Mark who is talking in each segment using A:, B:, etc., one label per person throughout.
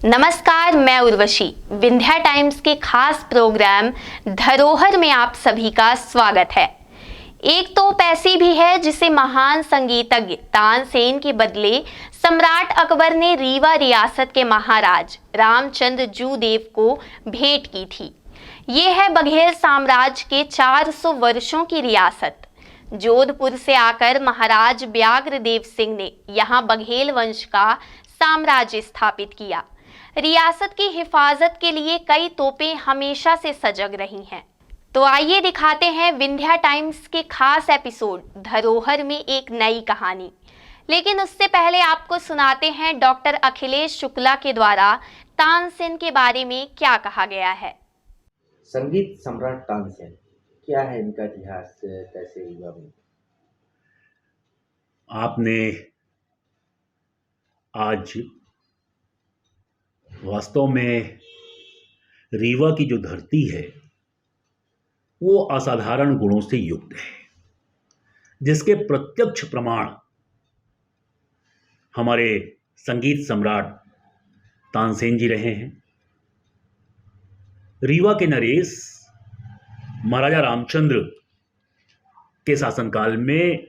A: नमस्कार, मैं उर्वशी। विंध्या टाइम्स के खास प्रोग्राम धरोहर में आप सभी का स्वागत है। एक तोप ऐसी भी है जिसे महान संगीतज्ञ तानसेन के बदले सम्राट अकबर ने रीवा रियासत के महाराज रामचंद्र जूदेव को भेंट की थी। ये है बघेल साम्राज्य के 400 वर्षों की रियासत। जोधपुर से आकर महाराज व्याघ्रदेव सिंह ने यहाँ बघेल वंश का साम्राज्य स्थापित किया। रियासत की हिफाजत के लिए कई तोपें हमेशा से सजग रही हैं। तो आइए दिखाते हैं विंध्या टाइम्स के खास एपिसोड धरोहर में एक नई कहानी। लेकिन उससे पहले आपको सुनाते हैं डॉक्टर अखिलेश शुक्ला के द्वारा तानसेन के बारे में क्या कहा गया है।
B: संगीत सम्राट तानसेन, क्या है इनका इतिहास, कैसे हुआ?
C: आपने आज वास्तव में रीवा की जो धरती है वो असाधारण गुणों से युक्त है, जिसके प्रत्यक्ष प्रमाण हमारे संगीत सम्राट तानसेन जी रहे हैं। रीवा के नरेश महाराजा रामचंद्र के शासनकाल में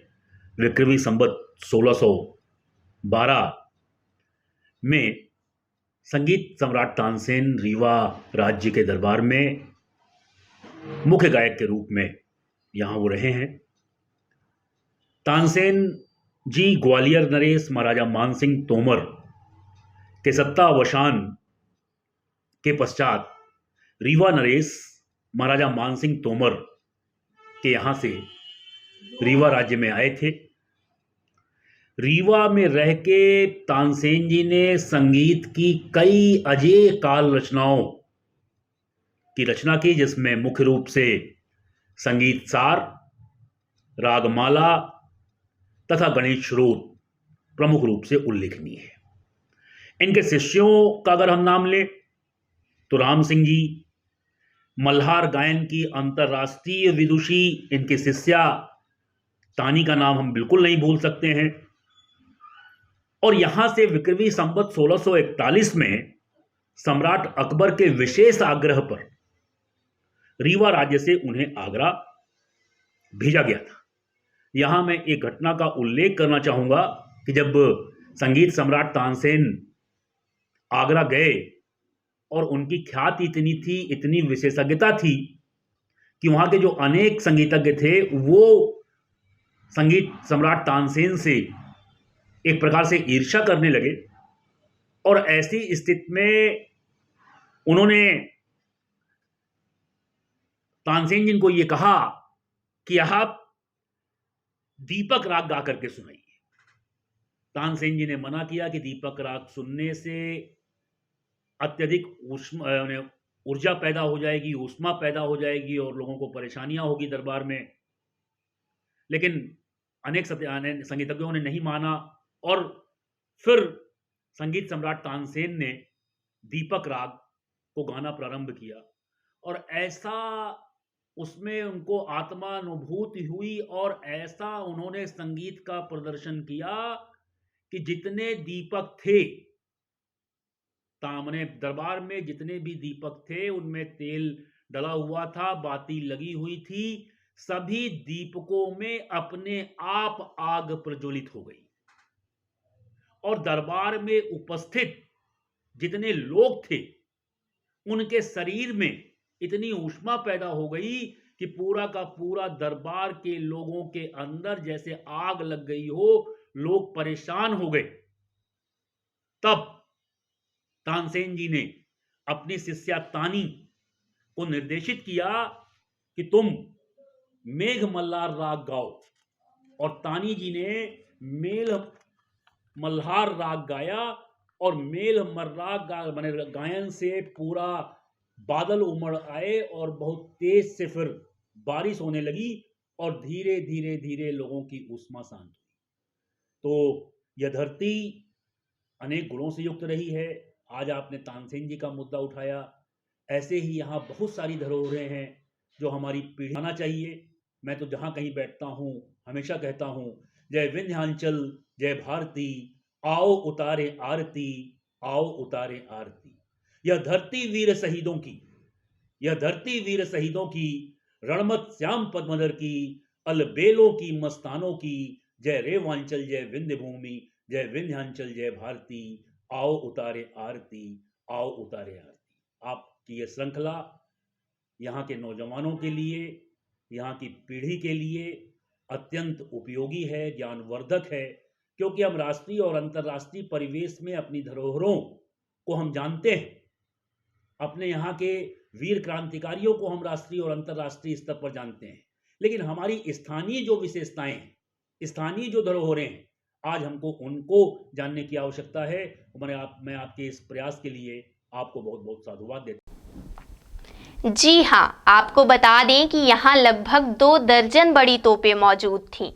C: विक्रमी संवत 1612 में संगीत सम्राट तानसेन रीवा राज्य के दरबार में मुख्य गायक के रूप में यहाँ वो रहे हैं। तानसेन जी ग्वालियर नरेश महाराजा मानसिंह तोमर के सत्तावसान के पश्चात रीवा नरेश महाराजा मानसिंह तोमर के यहाँ से रीवा राज्य में आए थे। रीवा में रह के तानसेन जी ने संगीत की कई अजेय काल रचनाओं की रचना की, जिसमें मुख्य रूप से संगीत सार, रागमाला तथा गणेश श्रोत प्रमुख रूप से उल्लेखनीय है। इनके शिष्यों का अगर हम नाम लें तो राम सिंह जी, मल्हार गायन की अंतर्राष्ट्रीय विदुषी इनके शिष्या तानी का नाम हम बिल्कुल नहीं भूल सकते हैं। और यहां से विक्रमी संवत 1641 में सम्राट अकबर के विशेष आग्रह पर रीवा राज्य से उन्हें आगरा भेजा गया था। यहां मैं एक घटना का उल्लेख करना चाहूंगा कि जब संगीत सम्राट तानसेन आगरा गए और उनकी ख्याति इतनी थी, इतनी विशेषज्ञता थी कि वहां के जो अनेक संगीतज्ञ थे वो संगीत सम्राट तानसेन से एक प्रकार से ईर्ष्या करने लगे। और ऐसी स्थिति में उन्होंने तानसेन जी को यह कहा कि आप दीपक राग गा करके सुनाइए। तानसेन जी ने मना किया कि दीपक राग सुनने से अत्यधिक ऊर्जा पैदा हो जाएगी, ऊष्मा पैदा हो जाएगी और लोगों को परेशानियां होगी दरबार में। लेकिन अनेक संगीतज्ञों ने नहीं माना और फिर संगीत सम्राट तानसेन ने दीपक राग को गाना प्रारंभ किया और ऐसा उसमें उनको आत्मानुभूति हुई और ऐसा उन्होंने संगीत का प्रदर्शन किया कि जितने दीपक थे तामने दरबार में, जितने भी दीपक थे उनमें तेल डला हुआ था, बाती लगी हुई थी, सभी दीपकों में अपने आप आग प्रज्वलित हो गई और दरबार में उपस्थित जितने लोग थे उनके शरीर में इतनी ऊष्मा पैदा हो गई कि पूरा का पूरा दरबार के लोगों के अंदर जैसे आग लग गई हो, लोग परेशान हो गए। तब तानसेन जी ने अपनी शिष्या तानी को निर्देशित किया कि तुम मेघ मल्हार राग गाओ और तानी जी ने मेल मल्हार राग गाया और मेल मर्राग गायन से पूरा बादल उमड़ आए और बहुत तेज से फिर बारिश होने लगी और धीरे धीरे धीरे लोगों की ऊष्मा शांत हुई। तो यह धरती अनेक गुणों से युक्त रही है। आज आपने तानसेन जी का मुद्दा उठाया, ऐसे ही यहाँ बहुत सारी धरोहरें हैं जो हमारी पीढ़ी आना चाहिए। मैं तो जहाँ कहीं बैठता हूँ हमेशा कहता हूँ, जय विंध्याचल जय भारती, आओ उतारे आरती, आओ उतारे आरती। यह धरती वीर शहीदों की, यह धरती वीर शहीदों की, रणमत श्याम पद्मधर की, अलबेलों की मस्तानों की, जय रेवांचल जय विंध्य भूमि, जय विंध्याचल जय भारती, आओ उतारे आरती, आओ उतारे आरती। आपकी यह श्रृंखला यहाँ के नौजवानों के लिए, यहाँ की पीढ़ी के लिए अत्यंत उपयोगी है, ज्ञानवर्धक है, क्योंकि हम राष्ट्रीय और अंतर्राष्ट्रीय परिवेश में अपनी धरोहरों को हम जानते हैं। अपने यहाँ के वीर क्रांतिकारियों को हम राष्ट्रीय और अंतर्राष्ट्रीय स्तर पर जानते हैं, लेकिन हमारी स्थानीय जो विशेषताएं हैं, स्थानीय जो धरोहरें हैं, आज हमको उनको जानने की आवश्यकता है। मैं आपके इस प्रयास के लिए आपको बहुत बहुत साधुवाद देता हूं।
A: जी हाँ, आपको बता दें कि यहाँ लगभग 2 दर्जन बड़ी तोपें मौजूद थीं,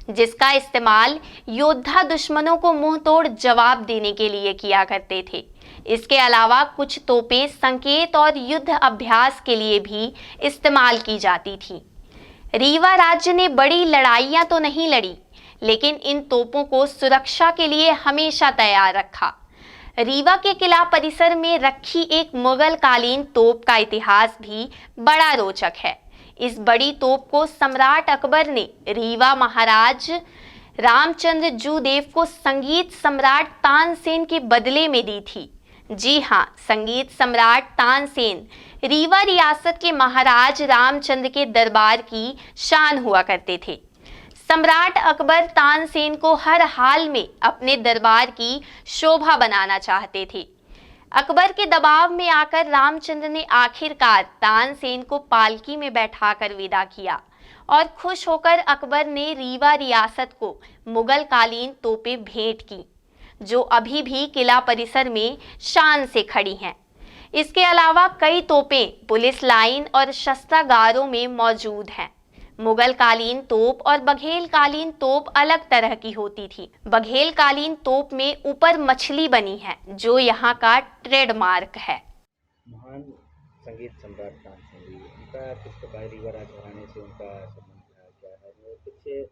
A: जिसका इस्तेमाल योद्धा दुश्मनों को मुंह तोड़ जवाब देने के लिए किया करते थे। इसके अलावा कुछ तोपें संकेत और युद्ध अभ्यास के लिए भी इस्तेमाल की जाती थीं। रीवा राज्य ने बड़ी लड़ाइयां तो नहीं लड़ी, लेकिन इन तोपों को सुरक्षा के लिए हमेशा तैयार रखा। रीवा के किला परिसर में रखी एक मुगल कालीन तोप का इतिहास भी बड़ा रोचक है। इस बड़ी तोप को सम्राट अकबर ने रीवा महाराज रामचंद्र जूदेव को संगीत सम्राट तानसेन के बदले में दी थी। जी हाँ, संगीत सम्राट तानसेन रीवा रियासत के महाराज रामचंद्र के दरबार की शान हुआ करते थे। सम्राट अकबर तानसेन को हर हाल में अपने दरबार की शोभा बनाना चाहते थे। अकबर के दबाव में आकर रामचंद्र ने आखिरकार तानसेन को पालकी में बैठाकर विदा किया और खुश होकर अकबर ने रीवा रियासत को मुगल कालीन तोपें भेंट की, जो अभी भी किला परिसर में शान से खड़ी हैं। इसके अलावा कई तोपें पुलिस लाइन और शस्त्रागारों में मौजूद हैं। मुगल कालीन तोप और बघेल कालीन तोप अलग तरह की होती थी। बघेल कालीन तोप में ऊपर मछली बनी है, जो यहाँ का ट्रेडमार्क है।
B: महान संगीत सम्राट तानसेन जी, उनका किस प्रकार रीवा राजघराने से उनका संबंध रहा, क्या है? और कुछ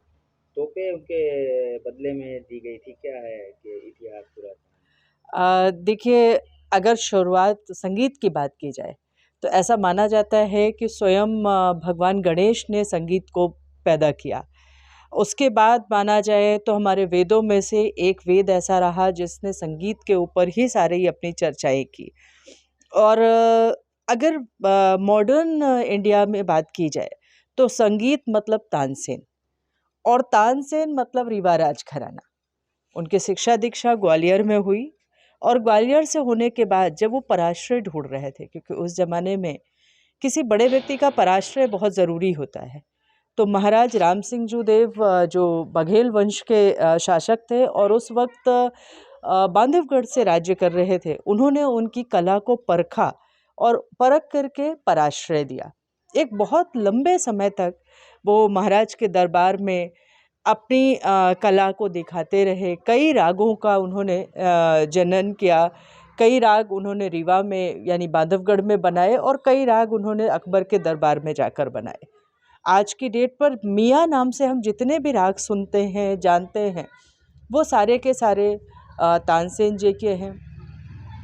B: तोपें उनके बदले में दी गई थी, क्या है कि इतिहास पूरा?
D: देखिए, अगर शुरुआत संगीत की बात की जाए तो ऐसा माना जाता है कि स्वयं भगवान गणेश ने संगीत को पैदा किया। उसके बाद माना जाए तो हमारे वेदों में से एक वेद ऐसा रहा जिसने संगीत के ऊपर ही सारी अपनी चर्चाएं की। और अगर मॉडर्न इंडिया में बात की जाए तो संगीत मतलब तानसेन, और तानसेन मतलब रीवा राजघराना। उनकी शिक्षा दीक्षा ग्वालियर में हुई, और ग्वालियर से होने के बाद जब वो पराश्रय ढूंढ रहे थे, क्योंकि उस ज़माने में किसी बड़े व्यक्ति का पराश्रय बहुत ज़रूरी होता है, तो महाराज राम सिंह जूदेव जो बघेल वंश के शासक थे और उस वक्त बांधवगढ़ से राज्य कर रहे थे, उन्होंने उनकी कला को परखा और परख करके पराश्रय दिया। एक बहुत लंबे समय तक वो महाराज के दरबार में अपनी कला को दिखाते रहे। कई रागों का उन्होंने जनन किया, कई राग उन्होंने रीवा में यानी बांधवगढ़ में बनाए, और कई राग उन्होंने अकबर के दरबार में जाकर बनाए। आज की डेट पर मियाँ नाम से हम जितने भी राग सुनते हैं, जानते हैं, वो सारे के सारे तानसेन जी के हैं,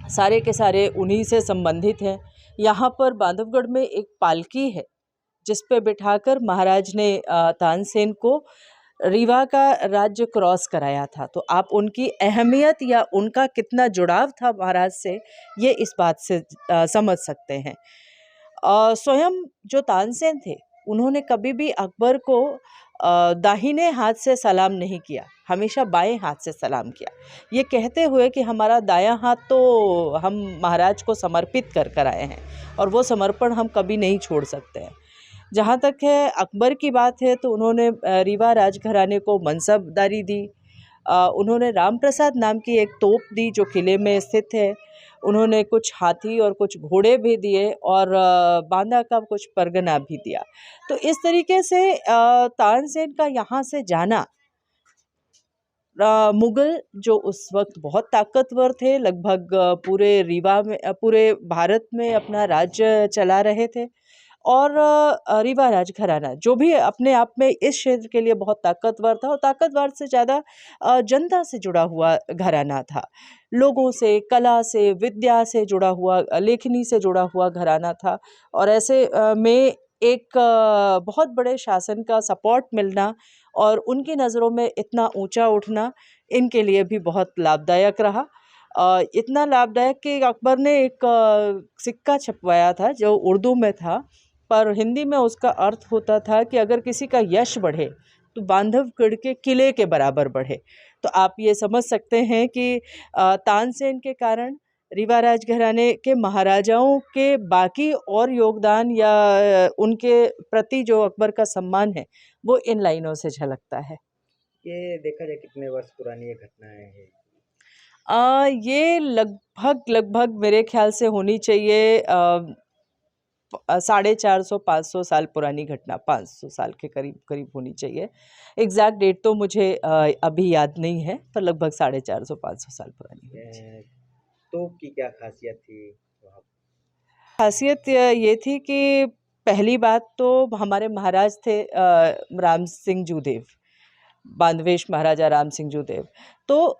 D: सारे के सारे उन्हीं से संबंधित हैं। यहाँ पर बांधवगढ़ में एक पालकी है जिस पे बिठाकर महाराज ने तानसेन को रीवा का राज्य क्रॉस कराया था। तो आप उनकी अहमियत या उनका कितना जुड़ाव था महाराज से, ये इस बात से समझ सकते हैं। स्वयं जो तानसेन थे, उन्होंने कभी भी अकबर को दाहिने हाथ से सलाम नहीं किया, हमेशा बाएं हाथ से सलाम किया, ये कहते हुए कि हमारा दायां हाथ तो हम महाराज को समर्पित कर कर आए हैं और वो समर्पण हम कभी नहीं छोड़ सकते हैं। जहाँ तक है अकबर की बात है तो उन्होंने रीवा राजघराने को मनसबदारी दी। उन्होंने राम प्रसाद नाम की एक तोप दी जो किले में स्थित है। उन्होंने कुछ हाथी और कुछ घोड़े भी दिए और बांदा का कुछ परगना भी दिया। तो इस तरीके से तानसेन का यहाँ से जाना, मुग़ल जो उस वक्त बहुत ताकतवर थे, लगभग पूरे रीवा में, पूरे भारत में अपना राज्य चला रहे थे, और रीवा राजघराना जो भी अपने आप में इस क्षेत्र के लिए बहुत ताकतवर था, और ताकतवर से ज़्यादा जनता से जुड़ा हुआ घराना था, लोगों से, कला से, विद्या से जुड़ा हुआ, लेखनी से जुड़ा हुआ घराना था। और ऐसे में एक बहुत बड़े शासन का सपोर्ट मिलना और उनकी नज़रों में इतना ऊंचा उठना इनके लिए भी बहुत लाभदायक रहा। इतना लाभदायक कि अकबर ने एक सिक्का छपवाया था जो उर्दू में था, पर हिंदी में उसका अर्थ होता था कि अगर किसी का यश बढ़े तो बांधवगढ़ के किले के बराबर बढ़े। तो आप ये समझ सकते हैं कि तानसेन के कारण रीवा राजघराने के महाराजाओं के बाकी और योगदान या उनके प्रति जो अकबर का सम्मान है वो इन लाइनों से झलकता है।
B: ये देखा जाए कितने वर्ष पुरानी ये घटनाएं हैं?
D: ये लगभग मेरे ख्याल से होनी चाहिए 450-500 साल पुरानी घटना, 500 साल के करीब होनी चाहिए। एग्जैक्ट डेट तो मुझे अभी याद नहीं है, पर लगभग 450-500 साल पुरानी होनी चाहिए।
B: तोप की क्या खासियत थी वहाँ?
D: खासियत ये थी कि पहली बात तो हमारे महाराज थे राम सिंह जूदेव, बांधवेश महाराजा राम सिंह जूदेव। तो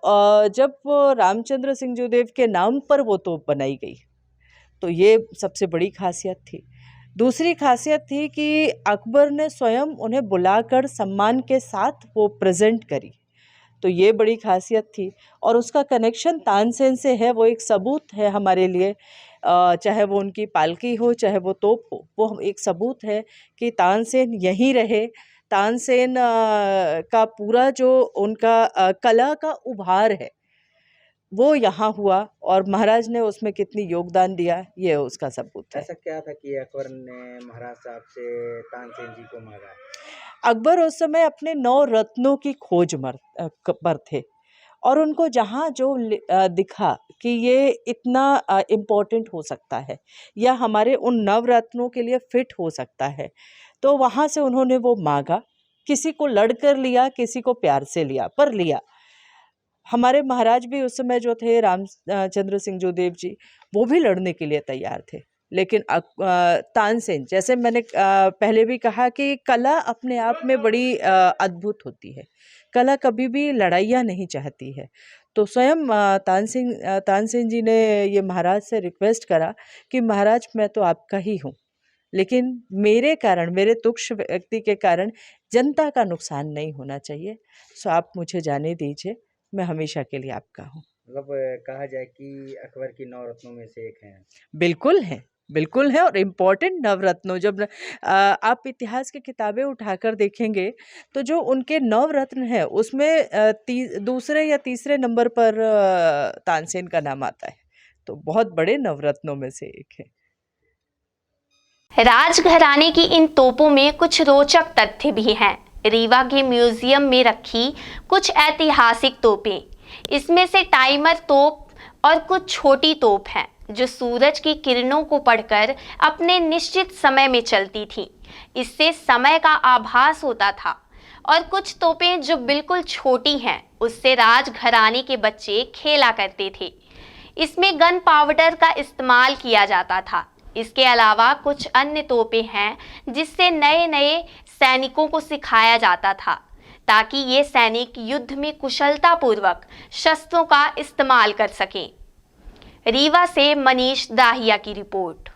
D: जब वो रामचंद्र सिंह जूदेव के नाम पर वो तोप बनाई गई, तो ये सबसे बड़ी खासियत थी। दूसरी खासियत थी कि अकबर ने स्वयं उन्हें बुलाकर सम्मान के साथ वो प्रेजेंट करी, तो ये बड़ी खासियत थी। और उसका कनेक्शन तानसेन से है, वो एक सबूत है हमारे लिए। चाहे वो उनकी पालकी हो, चाहे वो तोप हो, वो एक सबूत है कि तानसेन यहीं रहे। तानसेन का पूरा जो उनका कला का उभार है वो यहाँ हुआ, और महाराज ने उसमें कितनी योगदान दिया ये उसका सबूत है।
B: ऐसा क्या था कि अकबर ने महाराज साहब से तानसेन जी को मांगा?
D: अकबर उस समय अपने 9 रत्नों की खोज पर थे, और उनको जहाँ जो दिखा कि ये इतना इम्पोर्टेंट हो सकता है या हमारे उन नवरत्नों के लिए फिट हो सकता है, तो वहाँ से उन्होंने वो मांगा। किसी को लड़कर लिया, किसी को प्यार से लिया, पर लिया। हमारे महाराज भी उस समय जो थे रामचंद्र सिंह जूदेव जी, वो भी लड़ने के लिए तैयार थे। लेकिन तानसेन, जैसे मैंने पहले भी कहा कि कला अपने आप में बड़ी अद्भुत होती है, कला कभी भी लड़ाइयाँ नहीं चाहती है। तो स्वयं तानसेन जी ने ये महाराज से रिक्वेस्ट करा कि महाराज मैं तो आपका ही हूँ, लेकिन मेरे कारण, मेरे तुच्छ व्यक्ति के कारण जनता का नुकसान नहीं होना चाहिए, सो आप मुझे जाने दीजिए, मैं हमेशा के लिए आपका हूँ।
B: मतलब कहा जाए कि अकबर की 9 रत्नों में से एक हैं।
D: बिल्कुल है, और इम्पोर्टेंट नवरत्नों। जब आप इतिहास की किताबें उठाकर देखेंगे तो जो उनके नवरत्न हैं उसमें दूसरे या तीसरे नंबर पर तानसेन का नाम आता है, तो बहुत बड़े नवरत्नों में से एक है।
A: राजघराने की इन तोपों में कुछ रोचक तथ्य भी हैं। रीवा के म्यूजियम में रखी कुछ ऐतिहासिक तोपें, इसमें से टाइमर तोप और कुछ छोटी तोप हैं जो सूरज की किरणों को पढ़कर अपने निश्चित समय में चलती थीं। इससे समय का आभास होता था। और कुछ तोपें जो बिल्कुल छोटी हैं, उससे राजघराने के बच्चे खेला करते थे। इसमें गन पाउडर का इस्तेमाल किया जाता था। इसके अलावा कुछ अन्य तोपें हैं जिससे नए नए सैनिकों को सिखाया जाता था, ताकि ये सैनिक युद्ध में कुशलतापूर्वक शस्त्रों का इस्तेमाल कर सकें। रीवा से मनीष दाहिया की रिपोर्ट।